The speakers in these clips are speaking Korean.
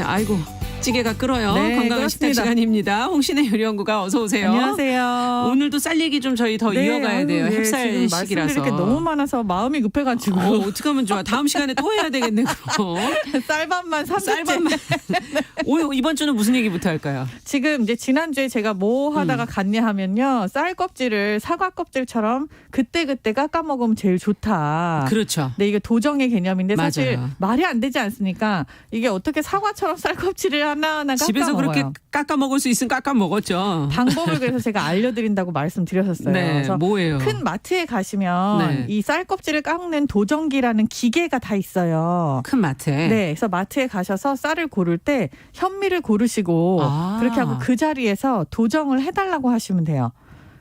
아이고 찌개가 끓어요. 네, 건강한 식탁 그렇습니다. 시간입니다. 홍신의 요리연구가 어서 오세요. 안녕하세요. 오늘도 쌀 얘기 좀 저희 더 이어가야 돼요. 예, 햅쌀 지금 시기라서. 말씀드릴 게 너무 많아서 마음이 급해가지고 어떻게 하면 좋아. 다음 시간에 또 해야 되겠네. 그럼. 쌀밥만 3주째. 쌀밥만. 오늘 이번 주는 무슨 얘기부터 할까요? 지금 이제 지난주에 제가 뭐 하다가 갔냐하면요. 쌀 껍질을 사과 껍질처럼 그때그때 깎아 먹으면 제일 좋다. 그렇죠. 네, 이게 도정의 개념인데 사실 맞아요. 말이 안 되지 않습니까? 이게 어떻게 사과처럼 쌀 껍질을 하나하나 깎아 집에서 먹어요. 그렇게 깎아 먹을 수 있으면 깎아 먹었죠. 방법을 그래서 제가 알려드린다고 말씀드렸었어요. 네, 그래서 뭐예요? 큰 마트에 가시면 네. 이 쌀 껍질을 깎는 도정기라는 기계가 다 있어요. 큰 마트에. 네, 그래서 마트에 가셔서 쌀을 고를 때 현미를 고르시고 아. 그렇게 하고 그 자리에서 도정을 해달라고 하시면 돼요.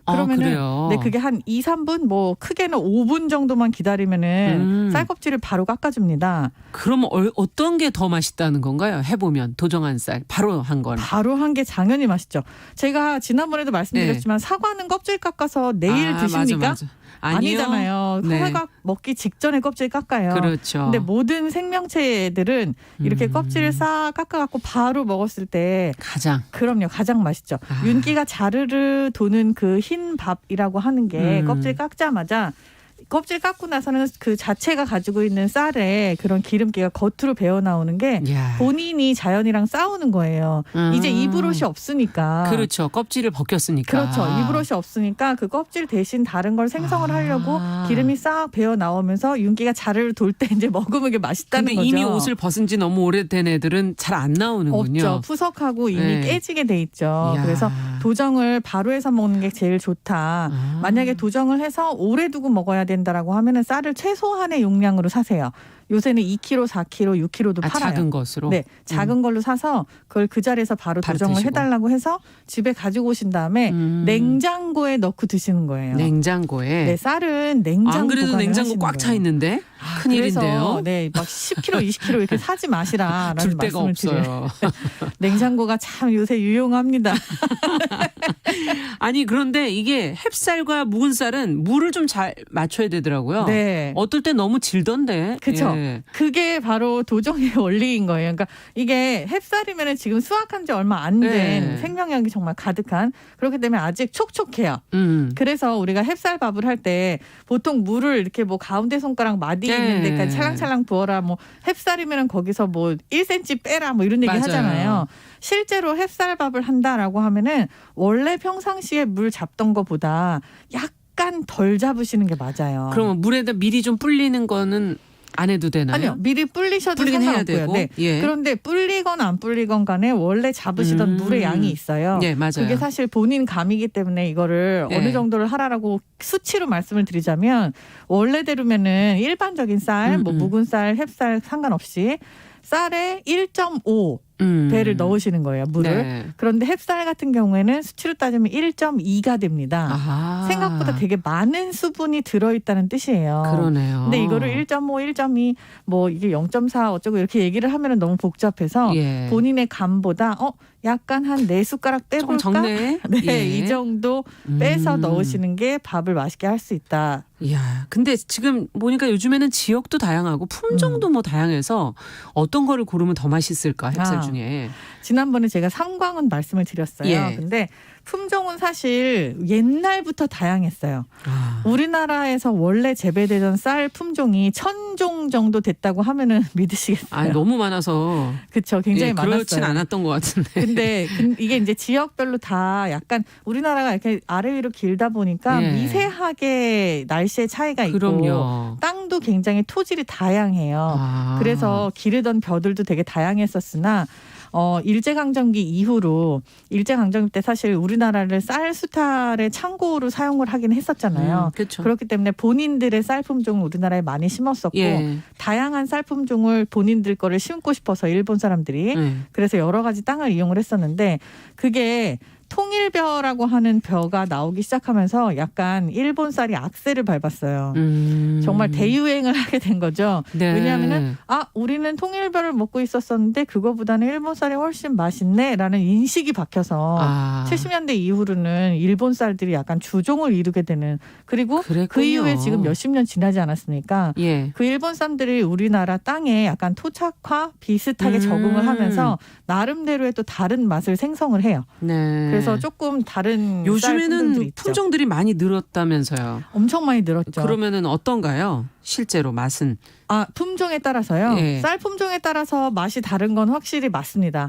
그러면은 그래요? 네, 그게 한 2, 3분 뭐 크게는 5분 정도만 기다리면은 쌀 껍질을 바로 깎아줍니다. 그럼 어떤 게 더 맛있다는 건가요? 해보면 도정한 쌀 바로 한 건. 바로 한 게 당연히 맛있죠. 제가 지난번에도 말씀드렸지만 사과는 껍질 깎아서 내일 드십니까? 맞아. 아니요. 아니잖아요. 네. 사과 먹기 직전에 껍질 깎아요. 그렇죠. 근데 모든 생명체들은 이렇게 껍질을 싹 깎아갖고 바로 먹었을 때 가장. 그럼요. 가장 맛있죠. 윤기가 자르르 도는 그 흰 밥이라고 하는 게 껍질 깎자마자 껍질 깎고 나서는 그 자체가 가지고 있는 쌀에 그런 기름기가 겉으로 배어 나오는 게 야. 본인이 자연이랑 싸우는 거예요. 이제 이불옷이 없으니까. 그렇죠. 껍질을 벗겼으니까. 그렇죠. 이불옷이 없으니까 그 껍질 대신 다른 걸 생성을 하려고 기름이 싹 배어 나오면서 윤기가 자르르 돌 때 이제 먹으면 이게 맛있다는 근데 거죠. 이미 옷을 벗은 지 너무 오래된 애들은 잘 안 나오는군요. 없죠. 푸석하고 이미 네. 깨지게 돼 있죠. 이야. 그래서 도정을 바로 해서 먹는 게 제일 좋다. 만약에 도정을 해서 오래 두고 먹어야 된다라고 하면은 쌀을 최소한의 용량으로 사세요. 요새는 2kg, 4kg, 6kg도 팔아요. 작은 것으로. 네, 작은 걸로 사서 그걸 그 자리에서 바로 도정을 드시고. 해달라고 해서 집에 가지고 오신 다음에 냉장고에 넣고 드시는 거예요. 냉장고에. 네, 쌀은 냉장 안 그래도 보관을 냉장고 하시는 꽉 차 거예요. 있는데 그래서 큰일인데요. 네, 막 10kg, 20kg 이렇게 사지 마시라라는 줄 데가 말씀을 드려요. 없어요. 냉장고가 참 요새 유용합니다. 아니 그런데 이게 햅쌀과 묵은 쌀은 물을 좀 잘 맞춰야 되더라고요. 네. 어떨 때 너무 질던데. 그렇죠. 예. 그게 바로 도정의 원리인 거예요. 그러니까 이게 햅쌀이면 지금 수확한 지 얼마 안 된 네. 생명력이 정말 가득한 그렇기 때문에 아직 촉촉해요. 그래서 우리가 햅쌀밥을 할 때 보통 물을 이렇게 뭐 가운데 손가락 마디 있는 네. 데까지 찰랑찰랑 부어라. 뭐 햅쌀이면 거기서 뭐 1cm 빼라 뭐 이런 얘기 맞아요. 하잖아요. 실제로 햅쌀밥을 한다라고 하면은 원래 평상시에 물 잡던 것보다 약간 덜 잡으시는 게 맞아요. 그러면 물에다 미리 좀 불리는 거는 안 해도 되나요? 아니요. 미리 불리셔도 불리긴 해야 상관없고요. 되고. 네. 예. 그런데 불리건 안 불리건 간에 원래 잡으시던 물의 양이 있어요. 네, 맞아요. 그게 사실 본인 감이기 때문에 이거를 네. 어느 정도를 하라라고 수치로 말씀을 드리자면 원래대로면은 일반적인 쌀, 뭐 묵은 쌀, 햅쌀 상관없이 쌀에 1.5 배를 넣으시는 거예요, 물을. 네. 그런데 햅쌀 같은 경우에는 수치로 따지면 1.2가 됩니다. 아하. 생각보다 되게 많은 수분이 들어있다는 뜻이에요. 그러네요. 근데 이거를 1.5, 1.2, 뭐 이게 0.4 어쩌고 이렇게 얘기를 하면은 너무 복잡해서 예. 본인의 감보다 약간 한 4숟가락 조금 빼볼까? 적네. 네, 예. 이 정도 빼서 넣으시는 게 밥을 맛있게 할 수 있다. 이야, 근데 지금 보니까 요즘에는 지역도 다양하고 품종도 뭐 다양해서 어떤 거를 고르면 더 맛있을까 햅쌀 중에. 지난번에 제가 삼광은 말씀을 드렸어요. 예. 근데 품종은 사실 옛날부터 다양했어요. 우리나라에서 원래 재배되던 쌀 품종이 1000종 정도 됐다고 하면은 믿으시겠어요? 너무 많아서. 그렇죠. 굉장히 많았어요. 그렇진 않았던 것 같은데. 근데 이게 이제 지역별로 다 약간 우리나라가 이렇게 아래 위로 길다 보니까 예. 미세하게 날씨의 차이가 있고 그럼요. 땅도 굉장히 토질이 다양해요. 그래서 기르던 벼들도 되게 다양했었으나 일제강점기 이후로 일제강점기 때 사실 우리나라를 쌀 수탈의 창고로 사용을 하긴 했었잖아요. 그렇죠. 그렇기 때문에 본인들의 쌀 품종을 우리나라에 많이 심었었고 예. 다양한 쌀 품종을 본인들 거를 심고 싶어서 일본 사람들이 그래서 여러 가지 땅을 이용을 했었는데 그게 통일벼라고 하는 벼가 나오기 시작하면서 약간 일본 쌀이 악세를 밟았어요. 정말 대유행을 하게 된 거죠. 네. 왜냐하면은 우리는 통일벼를 먹고 있었었는데 그거보다는 일본 쌀이 훨씬 맛있네라는 인식이 박혀서 70년대 이후로는 일본 쌀들이 약간 주종을 이루게 되는 그리고 그랬군요. 그 이후에 지금 몇십 년 지나지 않았습니까? 예. 그 일본 쌀들이 우리나라 땅에 약간 토착화 비슷하게 적응을 하면서 나름대로의 또 다른 맛을 생성을 해요. 네. 그래서 조금 다른 요즘에는 품종들이 많이 늘었다면서요. 엄청 많이 늘었죠. 그러면은 어떤가요? 실제로 맛은? 품종에 따라서요. 예. 쌀 품종에 따라서 맛이 다른 건 확실히 맞습니다.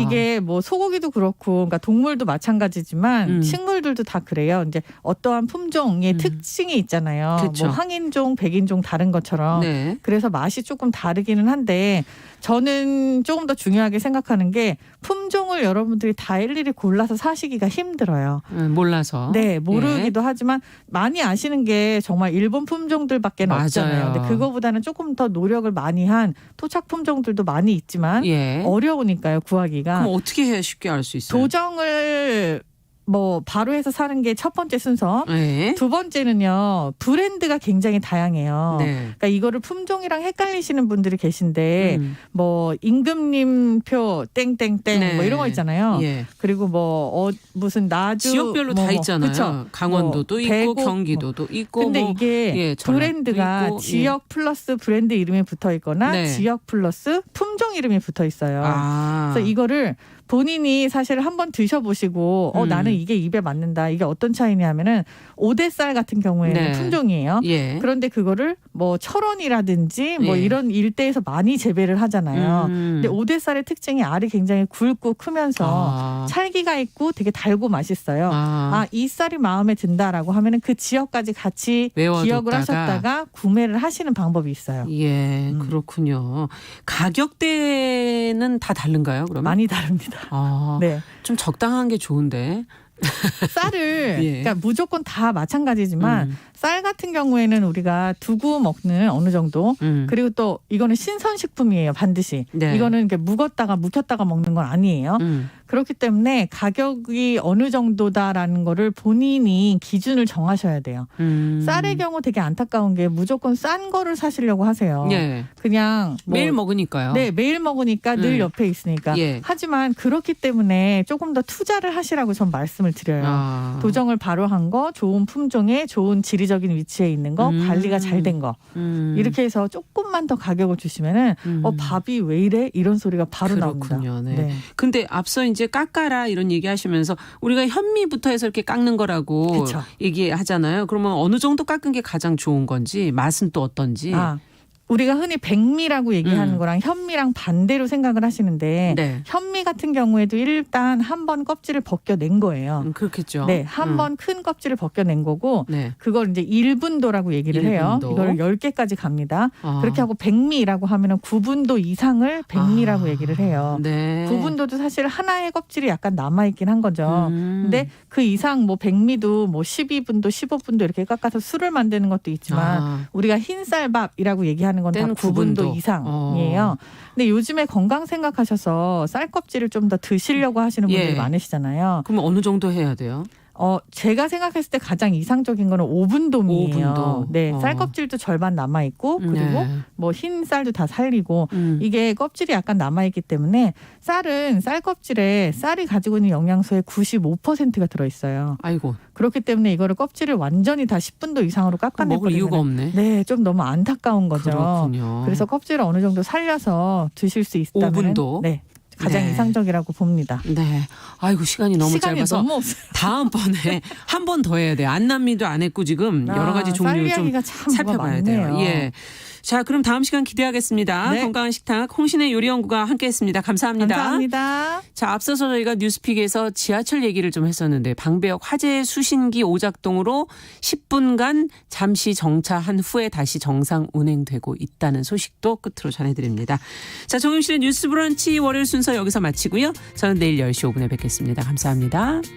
이게 뭐 소고기도 그렇고, 그러니까 동물도 마찬가지지만 식물들도 다 그래요. 이제 어떠한 품종의 특징이 있잖아요. 그쵸. 뭐 항인종, 백인종 다른 것처럼. 네. 그래서 맛이 조금 다르기는 한데 저는 조금 더 중요하게 생각하는 게 품종을 여러분들이 다 일일이 골라서 사시기가 힘들어요. 몰라서. 네, 모르기도 하지만 많이 아시는 게 정말 일본 품종들밖에 없잖아요. 근데 그거보다는 조금 더 노력을 많이 한 토착 품종들도 많이 있지만 예. 어려우니까요, 구하기가. 그럼 어떻게 해야 쉽게 알 수 있어요? 도정을 뭐 바로 해서 사는 게 첫 번째 순서. 네. 두 번째는요, 브랜드가 굉장히 다양해요. 네. 그러니까 이거를 품종이랑 헷갈리시는 분들이 계신데 뭐 임금님표 땡땡땡 네. 뭐 이런 거 있잖아요. 예. 그리고 뭐 무슨 나주 지역별로 다 있잖아요. 그쵸? 강원도도 뭐 있고 대구, 경기도도 있고. 근데 뭐 이게 전라도 브랜드가 있고, 지역 플러스 브랜드 이름이 붙어 있거나 네. 지역 플러스 품종 이름이 붙어 있어요. 그래서 이거를 본인이 사실 한번 드셔보시고 나는 이게 입에 맞는다. 이게 어떤 차이냐면은 오대쌀 같은 경우에는 네. 품종이에요. 예. 그런데 그거를 뭐 철원이라든지 뭐 예. 이런 일대에서 많이 재배를 하잖아요. 근데 오대쌀의 특징이 알이 굉장히 굵고 크면서 찰기가 있고 되게 달고 맛있어요. 이 쌀이 마음에 든다라고 하면은 그 지역까지 같이 기억을 하셨다가 구매를 하시는 방법이 있어요. 예, 그렇군요. 가격대는 다 다른가요, 그러면? 많이 다릅니다. 네. 좀 적당한 게 좋은데. 쌀을 예. 그러니까 무조건 다 마찬가지지만 쌀 같은 경우에는 우리가 두고 먹는 어느 정도 그리고 또 이거는 신선식품이에요, 반드시. 네. 이거는 이렇게 묵혔다가 먹는 건 아니에요. 그렇기 때문에 가격이 어느 정도다라는 거를 본인이 기준을 정하셔야 돼요. 쌀의 경우 되게 안타까운 게 무조건 싼 거를 사시려고 하세요. 예. 그냥 매일 먹으니까요. 네, 매일 먹으니까 늘 옆에 있으니까. 예. 하지만 그렇기 때문에 조금 더 투자를 하시라고 전 말씀을 드려요. 도정을 바로 한 거, 좋은 품종에 좋은 지리적인 위치에 있는 거, 관리가 잘 된 거. 이렇게 해서 조금만 더 가격을 주시면은 밥이 왜 이래? 이런 소리가 바로 그렇군요. 나옵니다. 네. 근데 앞서 이제 깎아라 이런 얘기 하시면서 우리가 현미부터 해서 이렇게 깎는 거라고 그쵸. 얘기하잖아요. 그러면 어느 정도 깎은 게 가장 좋은 건지 맛은 또 어떤지. 우리가 흔히 백미라고 얘기하는 거랑 현미랑 반대로 생각을 하시는데 네. 현미 같은 경우에도 일단 한 번 껍질을 벗겨낸 거예요. 그렇겠죠. 네, 한 번 큰 껍질을 벗겨낸 거고 네. 그걸 이제 1분도라고 얘기를 해요. 이걸 10개까지 갑니다. 그렇게 하고 백미라고 하면은 9분도 이상을 백미라고 얘기를 해요. 네. 9분도도 사실 하나의 껍질이 약간 남아있긴 한 거죠. 근데 그 이상 뭐 백미도 뭐 12분도 15분도 이렇게 깎아서 술을 만드는 것도 있지만 우리가 흰쌀밥이라고 얘기하는 건 다 9분도 이상이에요. 근데 요즘에 건강 생각하셔서 쌀 껍질을 좀 더 드시려고 하시는 분들이 많으시잖아요. 그럼 어느 정도 해야 돼요? 제가 생각했을 때 가장 이상적인 거는 5분도미예요. 5분도. 네, 쌀 껍질도 절반 남아 있고 그리고 뭐 흰 쌀도 다 살리고 이게 껍질이 약간 남아 있기 때문에 쌀은 쌀 껍질에 쌀이 가지고 있는 영양소의 95%가 들어 있어요. 아이고. 그렇기 때문에 이거를 껍질을 완전히 다 10분도 이상으로 깎아내버리면 먹을 이유가 없네. 네, 좀 너무 안타까운 거죠. 그렇군요. 그래서 껍질을 어느 정도 살려서 드실 수 있다면 5분도? 네. 가장 이상적이라고 봅니다. 네. 아이고 시간이 너무 짧아서 너무 다음번에 한 번 더 해야 돼요. 안남미도 안 했고 지금 여러 가지 종류 좀 살펴봐야 돼요. 예. 자, 그럼 다음 시간 기대하겠습니다. 네. 건강한 식탁 홍신의 요리연구가 함께했습니다. 감사합니다. 감사합니다. 자, 앞서서 저희가 뉴스픽에서 지하철 얘기를 좀 했었는데 방배역 화재 수신기 오작동으로 10분간 잠시 정차한 후에 다시 정상 운행되고 있다는 소식도 끝으로 전해드립니다. 자, 정용실의 뉴스 브런치 월요일 순서 여기서 마치고요. 저는 내일 10시 5분에 뵙겠습니다. 감사합니다.